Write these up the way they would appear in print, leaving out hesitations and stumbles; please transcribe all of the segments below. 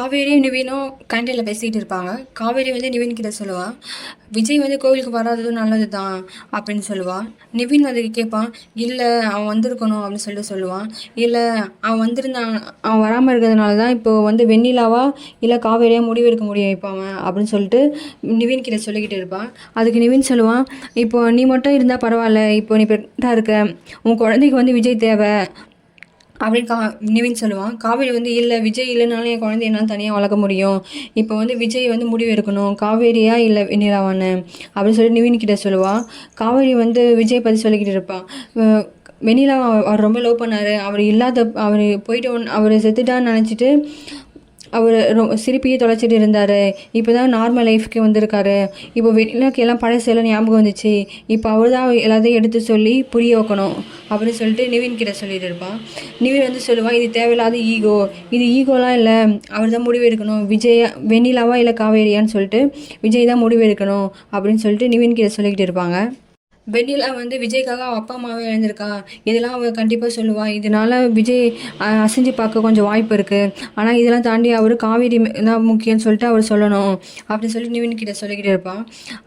காவேரியும் நிவினும் கேண்டீனில் பேசிக்கிட்டு இருப்பாங்க. காவேரி வந்து நிவின் கிட்ட சொல்லுவாள், விஜய் வந்து கோவிலுக்கு வராததும் நல்லது தான் அப்படின்னு சொல்லுவாள். நிவின் அதுக்கு கேட்பான், இல்லை அவன் வந்திருக்கணும் அப்படின்னு சொல்லிட்டு சொல்லுவான். இல்லை அவன் வந்திருந்தான், அவன் வராமல் இருக்கிறதுனால தான் இப்போ வந்து வெண்ணிலாவா இல்லை காவேரியாக முடிவெடுக்க முடியும் இப்போ அவன் அப்படின்னு சொல்லிட்டு நிவின் கிட்ட சொல்லிக்கிட்டு இருப்பான். அதுக்கு நிவின் சொல்லுவான், இப்போ நீ மட்டும் இருந்தால் பரவாயில்ல, இப்போ நீ ப்ரெக்னெண்ட்டாக இருக்க, உன் குழந்தைக்கு வந்து விஜய் தேவை அப்படின்னு நிவின் சொல்லுவான். காவேரி வந்து இல்லை விஜய் இல்லைனாலும் என் குழந்தைய என்னால் தனியாக வளர்க்க முடியும், இப்போ வந்து விஜய் வந்து முடிவு எடுக்கணும், காவேரியா இல்லை வெண்ணிலாவான்னு அப்படின்னு சொல்லி நிவின் கிட்ட சொல்லுவாள். காவேரி வந்து விஜய் பற்றி சொல்லிக்கிட்டு இருப்பான். வெண்ணிலா அவர் ரொம்ப லவ் பண்ணார், அவர் போயிட்டு அவர் செத்துட்டான்னு நினச்சிட்டு அவர் சிரிப்பையே தொலைச்சிட்டு இருந்தார். இப்போ தான் நார்மல் லைஃப்க்கு வந்திருக்காரு. இப்போ வெண்ணிலாக்கு எல்லாம் பழசெல்லாம் ஞாபகம் வந்துச்சு, இப்போ அவர் தான் எல்லாத்தையும் எடுத்து சொல்லி புரிய வைக்கணும் அப்படின்னு சொல்லிட்டு நிவின் கிட்ட சொல்லிட்டு இருப்பான். நிவின் வந்து சொல்லுவான், இது தேவையில்லாத ஈகோ, இது ஈகோலாம் இல்லை, அவர் தான் முடிவு எடுக்கணும், வெண்ணிலாவா இல்லை காவேரியான்னு சொல்லிட்டு விஜய் தான் முடிவு எடுக்கணும் அப்படின்னு சொல்லிட்டு நிவின் கிட்ட சொல்லிக்கிட்டு இருப்பாங்க. வெண்ணிலா வந்து விஜய்க்காக அவள் அப்பா அம்மாவே இழந்திருக்கா, இதெல்லாம் அவள் கண்டிப்பாக சொல்லுவாள். இதனால் விஜய் அசைஞ்சு பார்க்க கொஞ்சம் வாய்ப்பு இருக்குது. ஆனால் இதெல்லாம் தாண்டி அவர் காவேரி தான் முக்கியம்னு சொல்லிட்டு அவர் சொல்லணும் அப்படின்னு சொல்லி நிவின் கிட்ட சொல்லிக்கிட்டே இருப்பான்.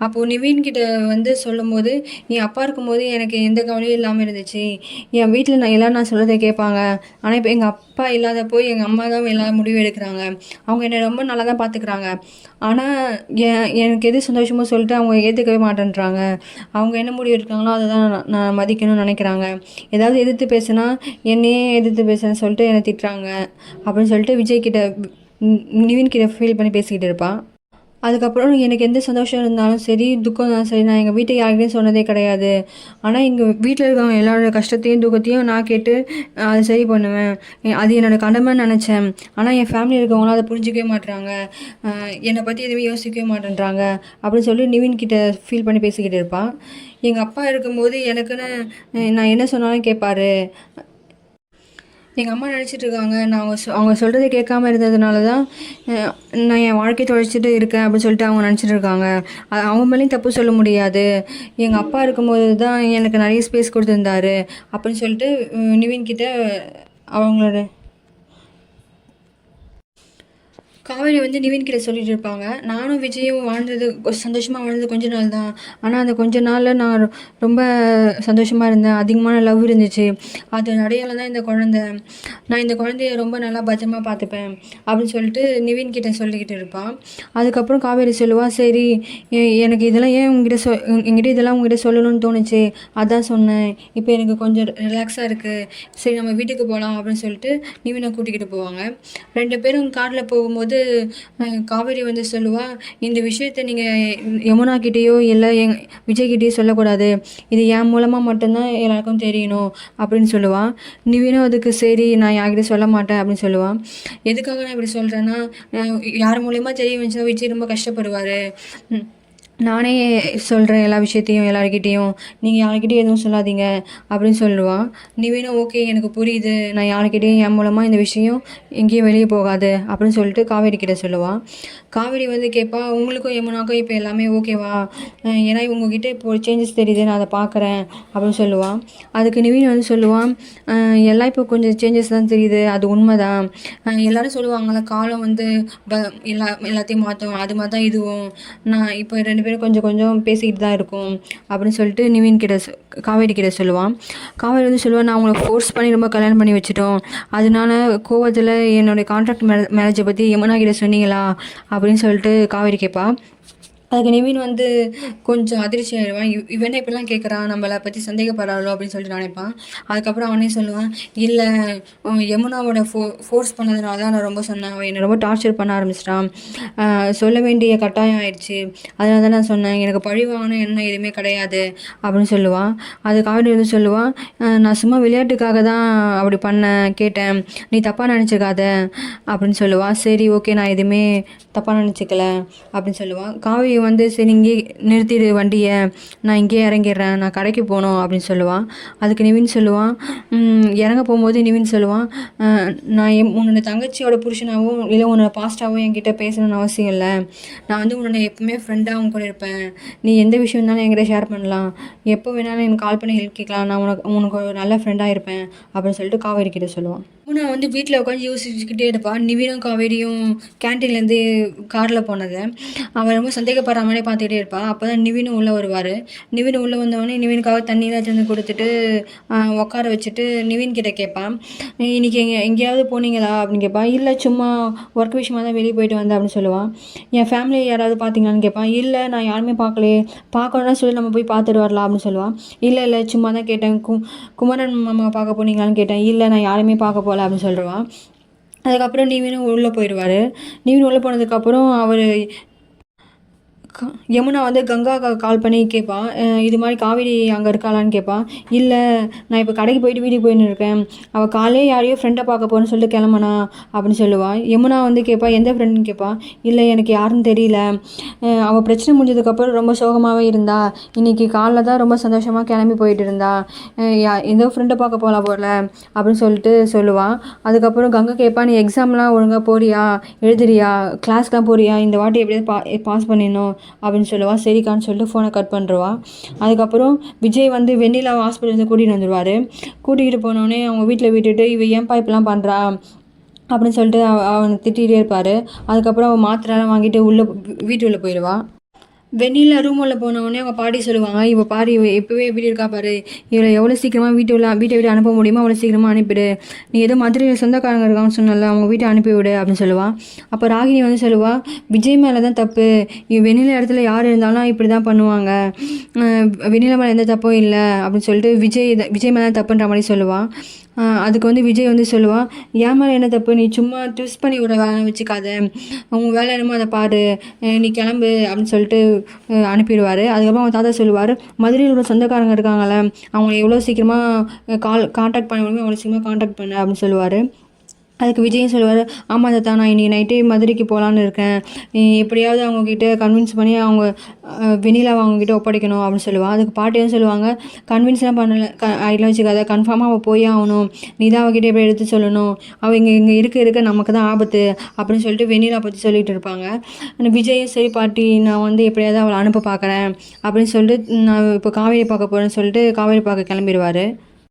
அப்போது நிவின் கிட்ட வந்து சொல்லும் போது, என் அப்பா இருக்கும்போது எனக்கு எந்த கவலையும் இல்லாமல் இருந்துச்சு, என் வீட்டில் நான் சொல்கிறத கேட்பாங்க, ஆனால் இப்போ எங்கள் அப்பா இல்லாதப்போ எங்கள் அம்மா தான் எல்லா முடிவு எடுக்கிறாங்க, அவங்க என்னை ரொம்ப நல்லா தான் பார்த்துக்கிறாங்க, ஆனால் எனக்கு எது சந்தோஷமோ சொல்லிட்டு அவங்க ஏற்றுக்கவே மாட்டேன்றாங்க, அவங்க என்ன முடிவு எடுக்காங்களோ அதை தான் நான் மதிக்கணும்னு நினைக்கிறாங்க, ஏதாவது எதிர்த்து பேசுனா என்னையே எதிர்த்து பேசுன்னு சொல்லிட்டு என்னை திட்டுறாங்க அப்படின்னு சொல்லிட்டு விஜய் கிட்ட நிவின் கிட்ட ஃபீல் பண்ணி பேசிக்கிட்டு இருப்பான். அதுக்கப்புறம் எனக்கு எந்த சந்தோஷம் இருந்தாலும் சரி, துக்கம் இருந்தாலும் சரி, நான் எங்கள் வீட்டுக்கு யாருக்கையும் சொன்னதே கிடையாது, ஆனால் எங்கள் வீட்டில் இருக்கவங்க எல்லாரோட கஷ்டத்தையும் துக்கத்தையும் நான் கேட்டு அதை சரி பண்ணுவேன், அது என்னோடய கடமைன்னு நினச்சேன், ஆனால் என் ஃபேமிலி இருக்கவங்களாம் அதை புரிஞ்சிக்கவே மாட்டுறாங்க, என்னை பற்றி எதுவுமே யோசிக்கவே மாட்டேன்றாங்க அப்படின்னு சொல்லி நிவின் கிட்ட ஃபீல் பண்ணி பேசிக்கிட்டு இருப்பான். எங்கள் அப்பா இருக்கும்போது எனக்குன்னு நான் என்ன சொன்னாலும் கேட்பாரு, எங்கள் அம்மா நினச்சிட்ருக்காங்க நான் அவங்க சொல்கிறத கேட்காம இருந்ததுனால தான் நான் என் வாழ்க்கையை தொலைச்சிட்டு இருக்கேன் அப்படின்னு சொல்லிட்டு அவங்க நினச்சிட்டு இருக்காங்க. அவங்க மேலேயும் தப்பு சொல்ல முடியாது, எங்கள் அப்பா இருக்கும்போது தான் எனக்கு நிறைய ஸ்பேஸ் கொடுத்துருந்தாரு அப்படின்னு சொல்லிட்டு நிவின் கிட்ட அவங்களோட காவேரி வந்து நிவின் கிட்ட சொல்லிட்டு இருப்பாங்க. நானும் விஜயும் வாழ்ந்தது சந்தோஷமாக வாழ்ந்தது கொஞ்ச நாள் தான், ஆனால் அந்த கொஞ்ச நாளில் நான் ரொம்ப சந்தோஷமாக இருந்தேன், அதிகமான லவ் இருந்துச்சு, அது நடையால் தான் இந்த குழந்தை, நான் இந்த குழந்தைய ரொம்ப நல்லா பத்திரமா பார்த்துப்பேன் அப்படின்னு சொல்லிட்டு நிவின் கிட்ட சொல்லிக்கிட்டு இருப்பான். அதுக்கப்புறம் காவேரி சொல்லுவாள், சரி எனக்கு இதெல்லாம் ஏன் என்கிட்ட இதெல்லாம் உங்ககிட்ட சொல்லணும்னு தோணுச்சு, அதான் சொன்னேன், இப்போ எனக்கு கொஞ்சம் ரிலாக்ஸாக இருக்குது, சரி நம்ம வீட்டுக்கு போகலாம் அப்படின்னு சொல்லிட்டு நிவினை கூட்டிக்கிட்டு போவாங்க. 2 பேரும் காரில் போகும்போது காவேரி வந்து சொல்லுவா, இந்த விஷயத்த நீங்கள் யமுனா கிட்டேயோ இல்லை விஜய் கிட்டேயோ சொல்லக்கூடாது, இது என் மூலமாக மட்டும்தான் எல்லாருக்கும் தெரியணும் அப்படின்னு சொல்லுவாள். நிவினும் அதுக்கு சரி நான் யார்கிட்ட சொல்ல மாட்டேன் அப்படின்னு சொல்லுவாள். எதுக்காக நான் இப்படி சொல்கிறேன்னா, யார் மூலயமா தெரிய வந்துச்சுன்னா விஜய் ரொம்ப கஷ்டப்படுவார், நானே சொல்கிறேன் எல்லா விஷயத்தையும் எல்லாருக்கிட்டேயும், நீங்கள் யாருக்கிட்டையும் எதுவும் சொல்லாதீங்க அப்படின்னு சொல்லுவான். நிவினும் ஓகே எனக்கு புரியுது, நான் யாருக்கிட்டையும் என் மூலமாக இந்த விஷயம் எங்கேயும் வெளியே போகாது அப்படின்னு சொல்லிட்டு காவேரி கிட்ட சொல்லுவான். காவேரி வந்து கேட்பா, உங்களுக்கும் யமுனாக்கும் இப்போ எல்லாமே ஓகேவா, ஏன்னா உங்ககிட்ட இப்போ சேஞ்சஸ் தெரியுது, நான் அதை பார்க்குறேன் அப்படின்னு சொல்லுவான். அதுக்கு நிவின் வந்து சொல்லுவான், எல்லாம் இப்போ கொஞ்சம் சேஞ்சஸ் தான் தெரியுது, அது உண்மை தான், எல்லோரும் சொல்லுவாங்கள்ல காலம் வந்து எல்லாத்தையும் மாற்றும், அது மாதிரி தான் இதுவும், நான் இப்போ 2 பேரும் கொஞ்சம் கொஞ்சம் பேசிக்கிட்டு தான் இருக்கும் அப்படின்னு சொல்லிட்டு நிவின் கிட்ட காவேரி கிட்ட சொல்லுவான். காவேரி வந்து சொல்லுவான், நான் அவங்கள ஃபோர்ஸ் பண்ணி ரொம்ப கல்யாணம் பண்ணி வச்சுட்டோம், அதனால கோவத்தில் என்னுடைய கான்ட்ராக்ட் மேரேஜை பற்றி யமுனா கிட்ட சொன்னீங்களா அப்படின்னு சொல்லிட்டு காவேரி கேட்பா. அதுக்கு நிவின் வந்து கொஞ்சம் அதிர்ச்சி ஆயிடுவான், இவனே இப்படிலாம் கேட்குறான், நம்மளை பற்றி சந்தேகப்படுறாளோ அப்படின்னு சொல்லிட்டு நினைப்பான். அதுக்கப்புறம் அவனே சொல்லுவான், இல்லை யமுனாவோட ஃபோர்ஸ் பண்ணதுனால தான் நான் ரொம்ப சொன்னேன், அவன் என்னை ரொம்ப டார்ச்சர் பண்ண ஆரம்பிச்சிட்டான், சொல்ல வேண்டிய கட்டாயம் ஆயிடுச்சு, அதனால தான் நான் சொன்னேன், எனக்கு பழி வாங்கணும் என்ன எதுவுமே கிடையாது அப்படின்னு சொல்லுவான். அது காவேரி வந்து சொல்லுவான், நான் சும்மா விளையாட்டுக்காக தான் அப்படி கேட்டேன், நீ தப்பாக நினச்சிக்காத அப்படின்னு சொல்லுவாள். சரி ஓகே நான் எதுவுமே தப்பாக நினச்சிக்கல அப்படின்னு சொல்லுவான். காவேரி வந்து சரி இங்கே நிறுத்திடு வண்டியை, நான் இங்கேயே இறங்கிடுறேன், நான் கடைக்கு போகணும் அப்படின்னு சொல்லுவான். அதுக்கு நிவின் சொல்லுவான், இறங்க போகும்போது நிவின் சொல்லுவான், நான் உன்னோட தங்கச்சியோட புருஷனாகவும் இல்லை உன்னோட பாஸ்டாகவும் என்கிட்ட பேசணும்னு அவசியம் இல்லை, நான் வந்து உன்னோட எப்பவுமே ஃப்ரெண்டாக அவங்க கூட இருப்பேன், நீ எந்த விஷயம் இருந்தாலும் என்கிட்ட ஷேர் பண்ணலாம், எப்போ வேணாலும் எனக்கு கால் பண்ணி ஹெல்ப் கேட்கலாம், நான் உனக்கு ஒரு நல்ல ஃப்ரெண்டாக இருப்பேன் அப்படின்னு சொல்லிட்டு காவேரி கிட்ட சொல்லுவான். யமுனா வந்து வீட்ல உட்காந்து யோசிச்சுக்கிட்டே இருப்பா. நிவினும், காவேரியும் கேன்டீன்லேருந்து கார்ல போனத. அவ ரொம்ப சந்தேகப்படுற மாரி பார்த்துக்கிட்டே இருப்பா. அப்பதான் நிவின் உள்ள வருவாரு. நிவின் உள்ள வந்தோனே நிவினுக்காக தண்ணிலாம் எடுத்துட்டு வந்து குடுத்துட்டு, உட்கார வச்சுட்டு நிவின் கிட்ட கேட்பா. "இன்னைக்கு எங்கேயாவது போனீங்களா?" அப்படின்னு கேட்பா. "இல்ல சும்மா ஒர்க் விஷயமா தான் வெளிய போயிட்டு வந்தேன்" அப்படின்னு சொல்லுவான். "என் ஃபேமிலிய யாராவது பார்த்தீங்களான்னு?" கேட்பான். "இல்ல நான் யாருமே பார்க்கலையே. பார்க்கணும்னா சொல்லு நம்ம போய் பார்த்துட்டு வரலாம்" அப்படின்னு சொல்லுவான். "இல்ல, இல்ல சும்மா தான் கேட்டேன். குமரன் மாமாவ பார்க்க போனீங்களான்னு கேட்டேன்." "இல்ல நான் யாரையுமே பார்க்க போல" அப்படின்னு சொல்லிருவான். அதுக்கப்புறம் நிவினும் உள்ள போயிருவாரு. நிவின் உள்ள போனதுக்கப்புறம் அவரு யமுனா வந்து கங்காக்கு கால் பண்ணி கேட்பா. இது மாரி காவேரி அங்க இருக்காளான்னு கேட்பா. "இல்ல நான் இப்போ கடைக்கு போயிட்டு வீட்டுக்கு போயின்னு இருக்கேன். அவ காலையிலே யாரையோ ஃப்ரெண்ட பார்க்க போறேன்னு சொல்லிட்டு கிளம்புனா" அப்படின்னு சொல்லுவா. யமுனா வந்து கேட்பா, "எந்த ஃப்ரெண்டுன்னு?" கேட்பா. "இல்ல எனக்கு யாருன்னு தெரியல. அவ பிரச்சனை முடிஞ்சதுக்கப்புறம் ரொம்ப சோகமாவே இருந்தா. இன்னைக்கு காலைல தான் ரொம்ப சந்தோஷமா கிளம்பி போயிட்டு இருந்தா. ஏதோ ஃப்ரெண்ட பார்க்க போலாம் போல" அப்படின்னு சொல்லிட்டு சொல்லுவா. அதுக்கப்புறம் கங்கா கேட்பா, "நீ எக்ஸாம்லாம் ஒழுங்கா போறியா? எழுதுறியா? கிளாஸ்லாம் போறியா? இந்த வாட்டி எப்படியாவது பாஸ் பண்ணிடணும்" அப்படின்னு சொல்லுவா. "சரிக்கான்னு" சொல்லிட்டு ஃபோனை கட் பண்ணிருவா. அதுக்கப்புறம் விஜய் வந்து வெண்ணிலாவை ஹாஸ்பிட்டல்லேருந்து கூட்டிகிட்டு வந்துடுவார். கூட்டிகிட்டு போனோடனே அவங்க வீட்டில் விட்டுட்டு, "இவ ஏன்பா இப்படிலாம் பண்ணுறா?" அப்படின்னு சொல்லிட்டு அவனை திட்டிகிட்டே இருப்பார். அதுக்கப்புறம் அவன் மாத்திரைலாம் வாங்கிட்டு வீட்டு உள்ள போயிடுவா. வெண்ணிலா ரூம் உள்ள போனவுடனே அவங்க பாட்டி சொல்லுவாங்க, "இவ பாரு இவ இப்பவே எப்படி இருக்கா பாரு. இவள எவ்வளோ சீக்கிரமா வீட்டை விட்டு அனுப்ப முடியுமோ அவ்வளோ சீக்கிரமா அனுப்பிடு. நீ ஏதோ மதுரையில் சொந்தக்காரங்க இருக்காங்கன்னு சொன்னல, அவங்க வீட்டை அனுப்பிவிடு" அப்படின்னு சொல்லுவா. அப்போ ராகினி வந்து சொல்லுவா, "விஜய் மேலே தான் தப்பு. வெண்ணிலா இடத்துல யார் இருந்தாலும் இப்படி தான் பண்ணுவாங்க. வெண்ணிலா மேலே எந்த தப்பும் இல்லை" அப்படின்னு சொல்லிட்டு விஜய் மேலே தான் தப்புன்ற மாதிரி சொல்லுவான். அதுக்கு வந்து விஜய் வந்து சொல்லுவான், "என் மேலே என்ன தப்பு? நீ சும்மா ட்விஸ்ட் பண்ணி விட வேலை வச்சுக்காத. உன் வேலை என்னமோ அதை பாரு. நீ கிளம்பு" அப்படின்னு சொல்லிட்டு அனுப்பிடுவார். அதுக்கப்புறம் அவங்க தாத்தா சொல்லுவார், "மதுரையில் உள்ள சொந்தக்காரங்க இருக்காங்கல்ல, அவங்கள எவ்வளோ சீக்கிரமாக காண்டாக்ட் பண்ண முடியுமோ அவ்வளோ சீக்கிரமாக காண்டாக்ட் பண்ணு" அப்படின்னு சொல்லுவார். அதுக்கு விஜயும் சொல்லுவார், "ஆமாம் தாத்தா, நான் இன்னைக்கு நைட்டே மதுரைக்கு போகலான்னு இருக்கேன். எப்படியாவது அவங்கக்கிட்ட கன்வின்ஸ் பண்ணி அவங்க வெண்ணிலாவை அவங்கக்கிட்ட ஒப்படைக்கணும்" அப்படின்னு சொல்லுவாள். அதுக்கு பாட்டியும் சொல்லுவாங்க, "கன்வின்ஸ்லாம் பண்ணலை, ஐடியா வச்சுக்காத. கன்ஃபார்மாக அவள் போயே ஆகணும். நீ தான் அவகிட்ட எப்படி எடுத்து சொல்லணும். அவள் இங்கே இங்கே இருக்க நமக்கு தான் ஆபத்து" அப்படின்னு சொல்லிட்டு வெண்ணிலா பற்றி சொல்லிட்டு இருப்பாங்க. விஜயும், "சரி பாட்டி, நான் வந்து எப்படியாவது அவளை அனுப்ப பார்க்குறேன்" அப்படின்னு சொல்லிட்டு, "நான் இப்போ காவேரி பார்க்க போகிறேன்னு" சொல்லிட்டு காவேரி பார்க்க கிளம்பிடுவார்.